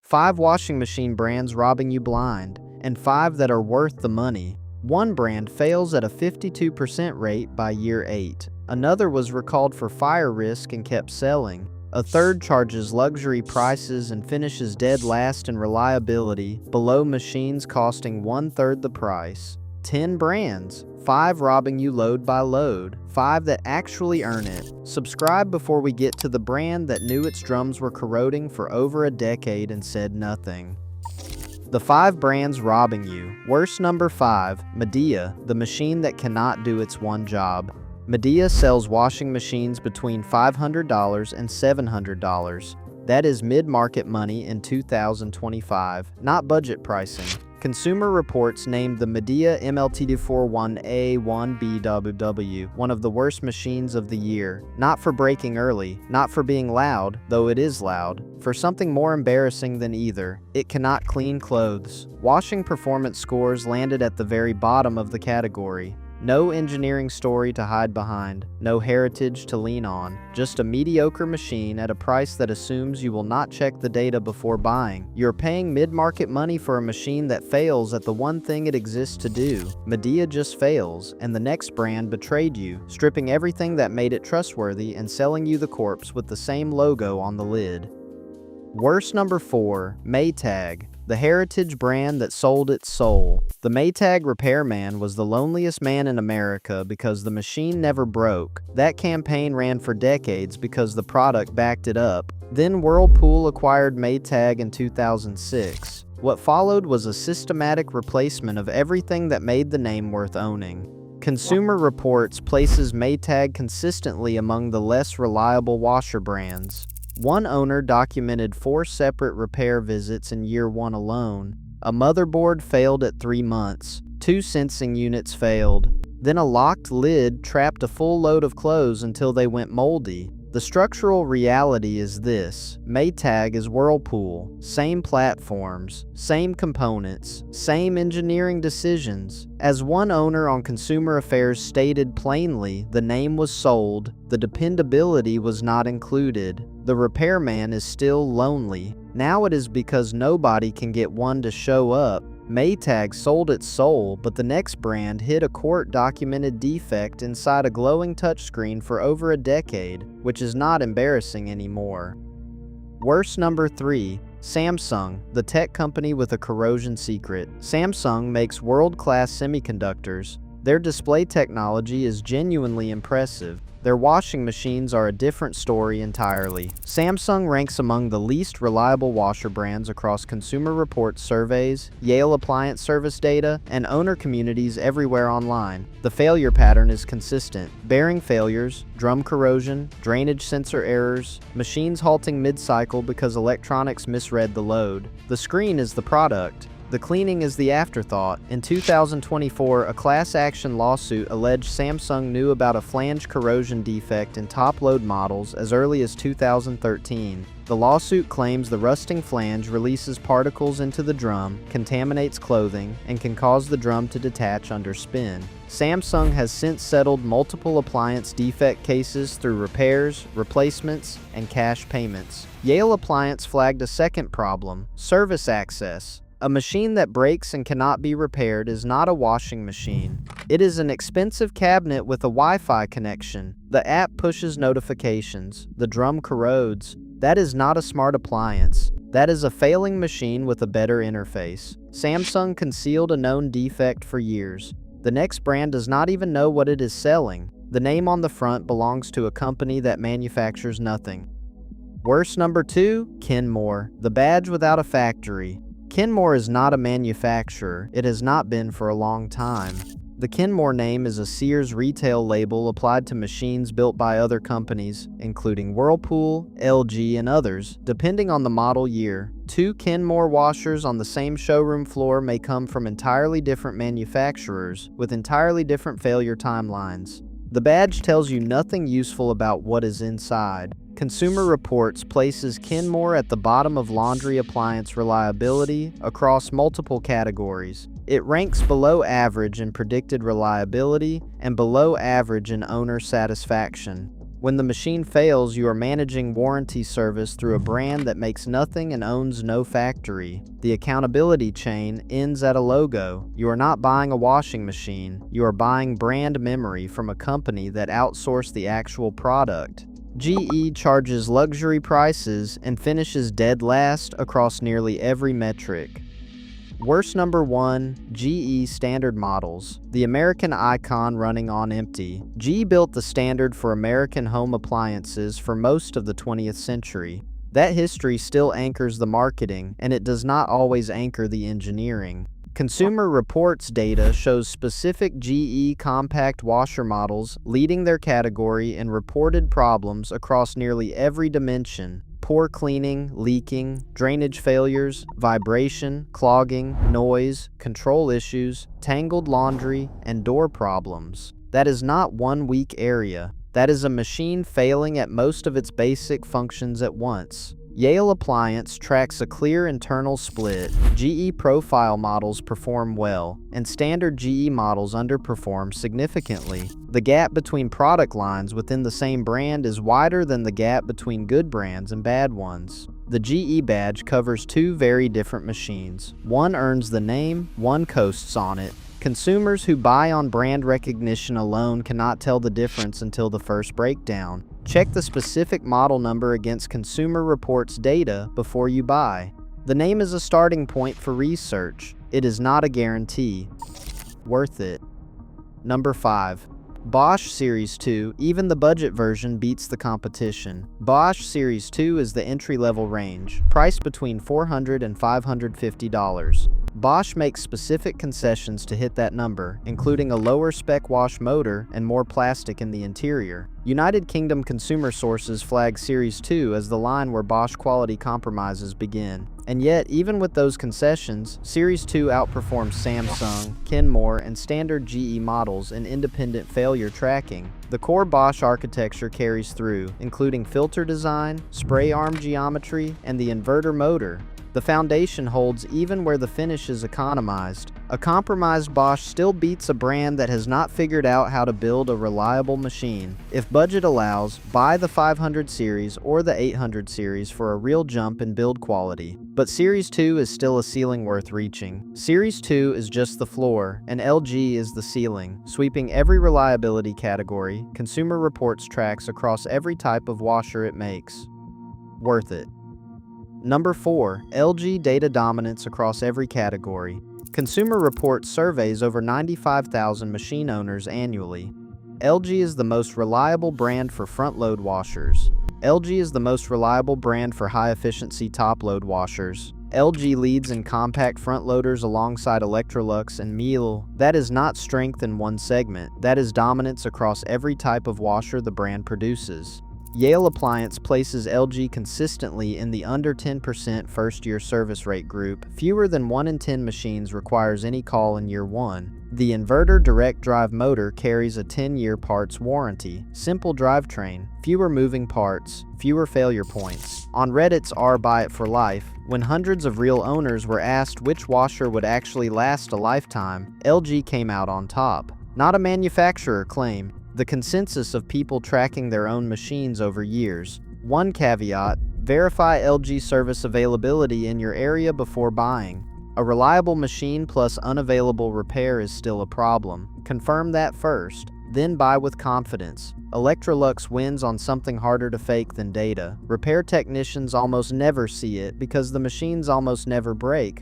5 washing machine brands robbing you blind, and 5 that are worth the money. One brand fails at a 52% rate by year 8. Another was recalled for fire risk and kept selling. A third charges luxury prices and finishes dead last in reliability, below machines costing 1/3 the price. 10 brands, 5 robbing you load by load, 5 that actually earn it. Subscribe before we get to the brand that knew its drums were corroding for over a decade and said nothing. The 5 brands robbing you. Worst number 5, Medea, the machine that cannot do its one job. Medea sells washing machines between $500 and $700. That is mid-market money in 2025, not budget pricing. Consumer Reports named the Medea MLTD41A1BWW one of the worst machines of the year, not for breaking early, not for being loud, though it is loud, for something more embarrassing than either. It cannot clean clothes. Washing performance scores landed at the very bottom of the category. No engineering story to hide behind, no heritage to lean on, just a mediocre machine at a price that assumes you will not check the data before buying. You're paying mid-market money for a machine that fails at the one thing it exists to do. Medea just fails, and the next brand betrayed you, stripping everything that made it trustworthy and selling you the corpse with the same logo on the lid. Worst number 4, Maytag, the heritage brand that sold its soul. The Maytag repairman was the loneliest man in America because the machine never broke. That campaign ran for decades because the product backed it up. Then Whirlpool acquired Maytag in 2006. What followed was a systematic replacement of everything that made the name worth owning. Consumer Reports places Maytag consistently among the less reliable washer brands. One owner documented 4 separate repair visits in year 1 alone. A motherboard failed at 3 months. 2 sensing units failed. Then a locked lid trapped a full load of clothes until they went moldy. The structural reality is this: Maytag is Whirlpool. Same platforms, same components, same engineering decisions. As one owner on Consumer Affairs stated plainly, the name was sold, the dependability was not included. The repairman is still lonely. Now it is because nobody can get one to show up. Maytag sold its soul, but the next brand hid a court-documented defect inside a glowing touchscreen for over a decade, which is not embarrassing anymore. Worst number 3, Samsung, the tech company with a corrosion secret. Samsung makes world-class semiconductors. Their display technology is genuinely impressive. Their washing machines are a different story entirely. Samsung ranks among the least reliable washer brands across Consumer Reports surveys, Yale Appliance Service data, and owner communities everywhere online. The failure pattern is consistent: bearing failures, drum corrosion, drainage sensor errors, machines halting mid-cycle because electronics misread the load. The screen is the product. The cleaning is the afterthought. In 2024, a class action lawsuit alleged Samsung knew about a flange corrosion defect in top-load models as early as 2013. The lawsuit claims the rusting flange releases particles into the drum, contaminates clothing, and can cause the drum to detach under spin. Samsung has since settled multiple appliance defect cases through repairs, replacements, and cash payments. Yale Appliance flagged a second problem: service access. A machine that breaks and cannot be repaired is not a washing machine. It is an expensive cabinet with a Wi-Fi connection. The app pushes notifications. The drum corrodes. That is not a smart appliance. That is a failing machine with a better interface. Samsung concealed a known defect for years. The next brand does not even know what it is selling. The name on the front belongs to a company that manufactures nothing. Worst number 2, Kenmore, the badge without a factory. Kenmore is not a manufacturer. It has not been for a long time. The Kenmore name is a Sears retail label applied to machines built by other companies, including Whirlpool, LG, and others, depending on the model year. 2 Kenmore washers on the same showroom floor may come from entirely different manufacturers, with entirely different failure timelines. The badge tells you nothing useful about what is inside. Consumer Reports places Kenmore at the bottom of laundry appliance reliability across multiple categories. It ranks below average in predicted reliability and below average in owner satisfaction. When the machine fails, you are managing warranty service through a brand that makes nothing and owns no factory. The accountability chain ends at a logo. You are not buying a washing machine, you are buying brand memory from a company that outsourced the actual product. GE charges luxury prices and finishes dead last across nearly every metric. Worst number 1, GE Standard Models. The American icon running on empty. GE built the standard for American home appliances for most of the 20th century. That history still anchors the marketing, and it does not always anchor the engineering. Consumer Reports data shows specific GE compact washer models leading their category in reported problems across nearly every dimension. Poor cleaning, leaking, drainage failures, vibration, clogging, noise, control issues, tangled laundry, and door problems. That is not one weak area. That is a machine failing at most of its basic functions at once. Yale Appliance tracks a clear internal split. GE profile models perform well, and standard GE models underperform significantly. The gap between product lines within the same brand is wider than the gap between good brands and bad ones. The GE badge covers two very different machines. One earns the name, one coasts on it. Consumers who buy on brand recognition alone cannot tell the difference until the first breakdown. Check the specific model number against Consumer Reports data before you buy. The name is a starting point for research. It is not a guarantee. Worth it. Number 5. Bosch Series 2, even the budget version beats the competition. Bosch Series 2 is the entry-level range, priced between $400 and $550. Bosch makes specific concessions to hit that number, including a lower spec wash motor and more plastic in the interior. United Kingdom consumer sources flag Series 2 as the line where Bosch quality compromises begin. And yet, even with those concessions, Series 2 outperforms Samsung, Kenmore, and standard GE models in independent failure tracking. The core Bosch architecture carries through, including filter design, spray arm geometry, and the inverter motor. The foundation holds even where the finish is economized. A compromised Bosch still beats a brand that has not figured out how to build a reliable machine. If budget allows, buy the 500 series or the 800 series for a real jump in build quality. But Series 2 is still a ceiling worth reaching. Series 2 is just the floor, and LG is the ceiling, sweeping every reliability category. Consumer Reports tracks across every type of washer it makes. Worth it. Number 4. LG data dominance across every category. Consumer Reports surveys over 95,000 machine owners annually. LG is the most reliable brand for front-load washers. LG is the most reliable brand for high-efficiency top-load washers. LG leads in compact front-loaders alongside Electrolux and Miele. That is not strength in one segment. That is dominance across every type of washer the brand produces. Yale Appliance places LG consistently in the under 10% first-year service rate group. Fewer than 1 in 10 machines requires any call in year 1. The inverter direct drive motor carries a 10-year parts warranty. Simple drivetrain, fewer moving parts, fewer failure points. On Reddit's Buy It for Life, when hundreds of real owners were asked which washer would actually last a lifetime, LG came out on top. Not a manufacturer claim. The consensus of people tracking their own machines over years. One caveat: verify LG service availability in your area before buying. A reliable machine plus unavailable repair is still a problem. Confirm that first, then buy with confidence. Electrolux wins on something harder to fake than data. Repair technicians almost never see it because the machines almost never break.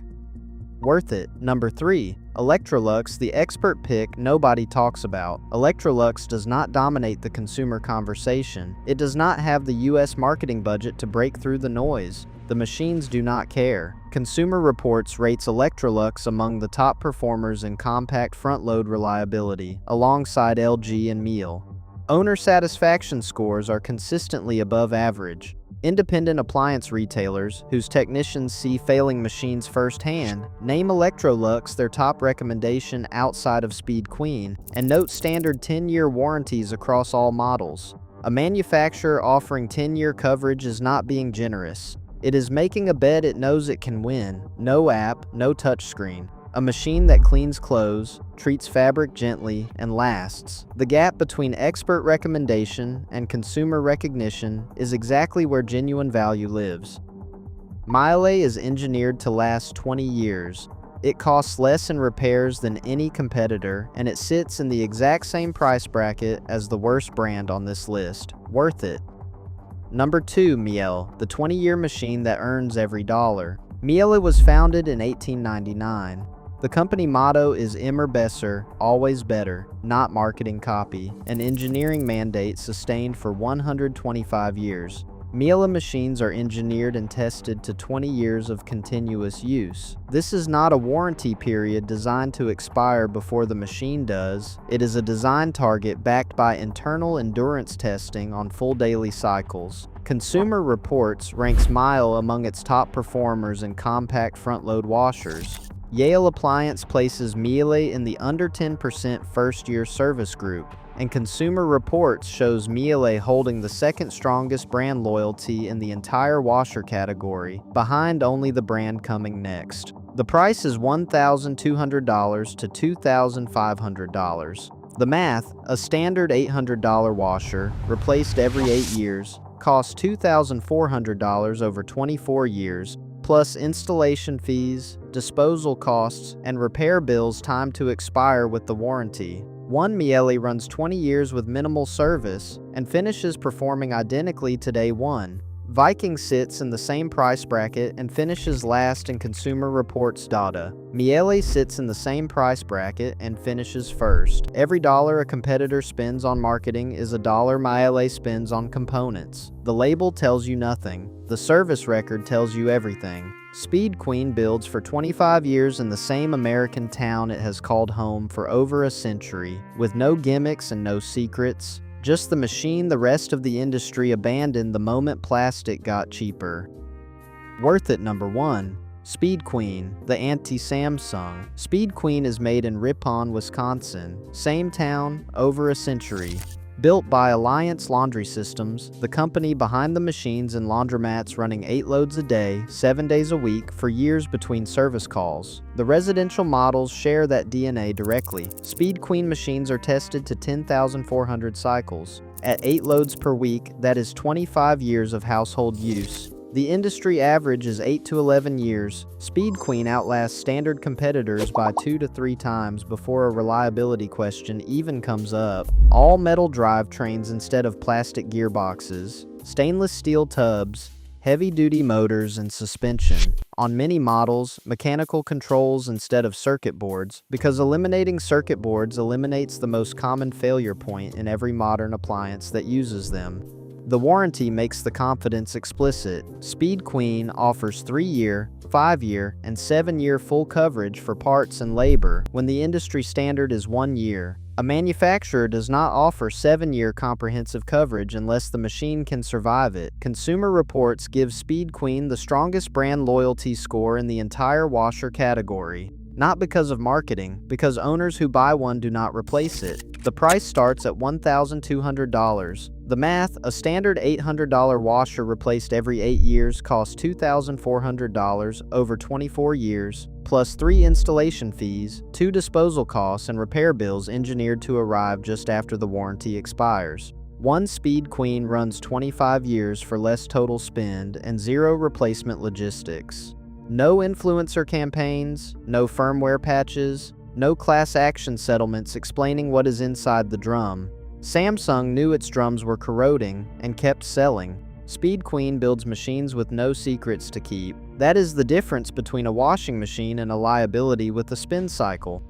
Worth it. Number 3. Electrolux, the expert pick nobody talks about. Electrolux does not dominate the consumer conversation. It does not have the US marketing budget to break through the noise. The machines do not care. Consumer Reports rates Electrolux among the top performers in compact front-load reliability, alongside LG and Miele. Owner satisfaction scores are consistently above average. Independent appliance retailers, whose technicians see failing machines firsthand, name Electrolux their top recommendation outside of Speed Queen, and note standard 10-year warranties across all models. A manufacturer offering 10-year coverage is not being generous. It is making a bet it knows it can win. No app, no touchscreen. a machine that cleans clothes, treats fabric gently, and lasts. The gap between expert recommendation and consumer recognition is exactly where genuine value lives. Miele is engineered to last 20 years. It costs less in repairs than any competitor, and it sits in the exact same price bracket as the worst brand on this list. Worth it. Number 2, Miele, the 20-year machine that earns every dollar. Miele was founded in 1899. The company motto is Immer besser, always better, not marketing copy, an engineering mandate sustained for 125 years. Miele machines are engineered and tested to 20 years of continuous use. This is not a warranty period designed to expire before the machine does. It is a design target backed by internal endurance testing on full daily cycles. Consumer Reports ranks Miele among its top performers in compact front-load washers. Yale Appliance places Miele in the under 10% first-year service group, and Consumer Reports shows Miele holding the second strongest brand loyalty in the entire washer category, behind only the brand coming next. The price is $1,200 to $2,500. The math: a standard $800 washer, replaced every 8 years, costs $2,400 over 24 years, plus installation fees, disposal costs, and repair bills timed to expire with the warranty. One Miele runs 20 years with minimal service and finishes performing identically to day one. Viking sits in the same price bracket and finishes last in Consumer Reports data. Miele sits in the same price bracket and finishes first. Every dollar a competitor spends on marketing is a dollar Miele spends on components. The label tells you nothing. The service record tells you everything. Speed Queen builds for 25 years in the same American town it has called home for over a century, with no gimmicks and no secrets. Just the machine the rest of the industry abandoned the moment plastic got cheaper. Worth it. Number 1. Speed Queen, the anti-Samsung. Speed Queen is made in Ripon, Wisconsin. Same town, over a century. Built by Alliance Laundry Systems, the company behind the machines and laundromats running 8 loads a day, 7 days a week, for years between service calls. The residential models share that DNA directly. Speed Queen machines are tested to 10,400 cycles. At 8 loads per week, that is 25 years of household use. The industry average is 8 to 11 years. Speed Queen outlasts standard competitors by 2 to 3 times before a reliability question even comes up. All metal drivetrains instead of plastic gearboxes, stainless steel tubs, heavy-duty motors and suspension. On many models, mechanical controls instead of circuit boards, because eliminating circuit boards eliminates the most common failure point in every modern appliance that uses them. The warranty makes the confidence explicit. Speed Queen offers 3-year, 5-year, and 7-year full coverage for parts and labor, when the industry standard is 1 year. A manufacturer does not offer 7-year comprehensive coverage unless the machine can survive it. Consumer Reports gives Speed Queen the strongest brand loyalty score in the entire washer category. Not because of marketing, because owners who buy one do not replace it. The price starts at $1,200. The math: a standard $800 washer replaced every 8 years costs $2,400 over 24 years, plus 3 installation fees, 2 disposal costs, and repair bills engineered to arrive just after the warranty expires. One Speed Queen runs 25 years for less total spend and 0 replacement logistics. No influencer campaigns, no firmware patches, no class action settlements explaining what is inside the drum. Samsung knew its drums were corroding and kept selling. Speed Queen builds machines with no secrets to keep. That is the difference between a washing machine and a liability with a spin cycle.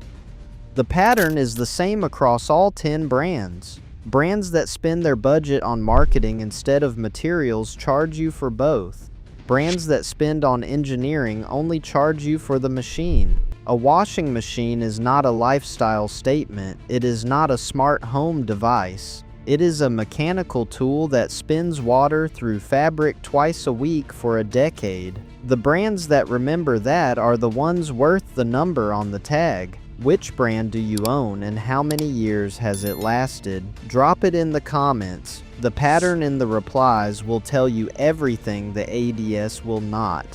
The pattern is the same across all 10 brands. Brands that spend their budget on marketing instead of materials charge you for both. Brands that spend on engineering only charge you for the machine. A washing machine is not a lifestyle statement. It is not a smart home device. It is a mechanical tool that spins water through fabric twice a week for a decade. The brands that remember that are the ones worth the number on the tag. Which brand do you own and how many years has it lasted? Drop it in the comments. The pattern in the replies will tell you everything the ADS will not.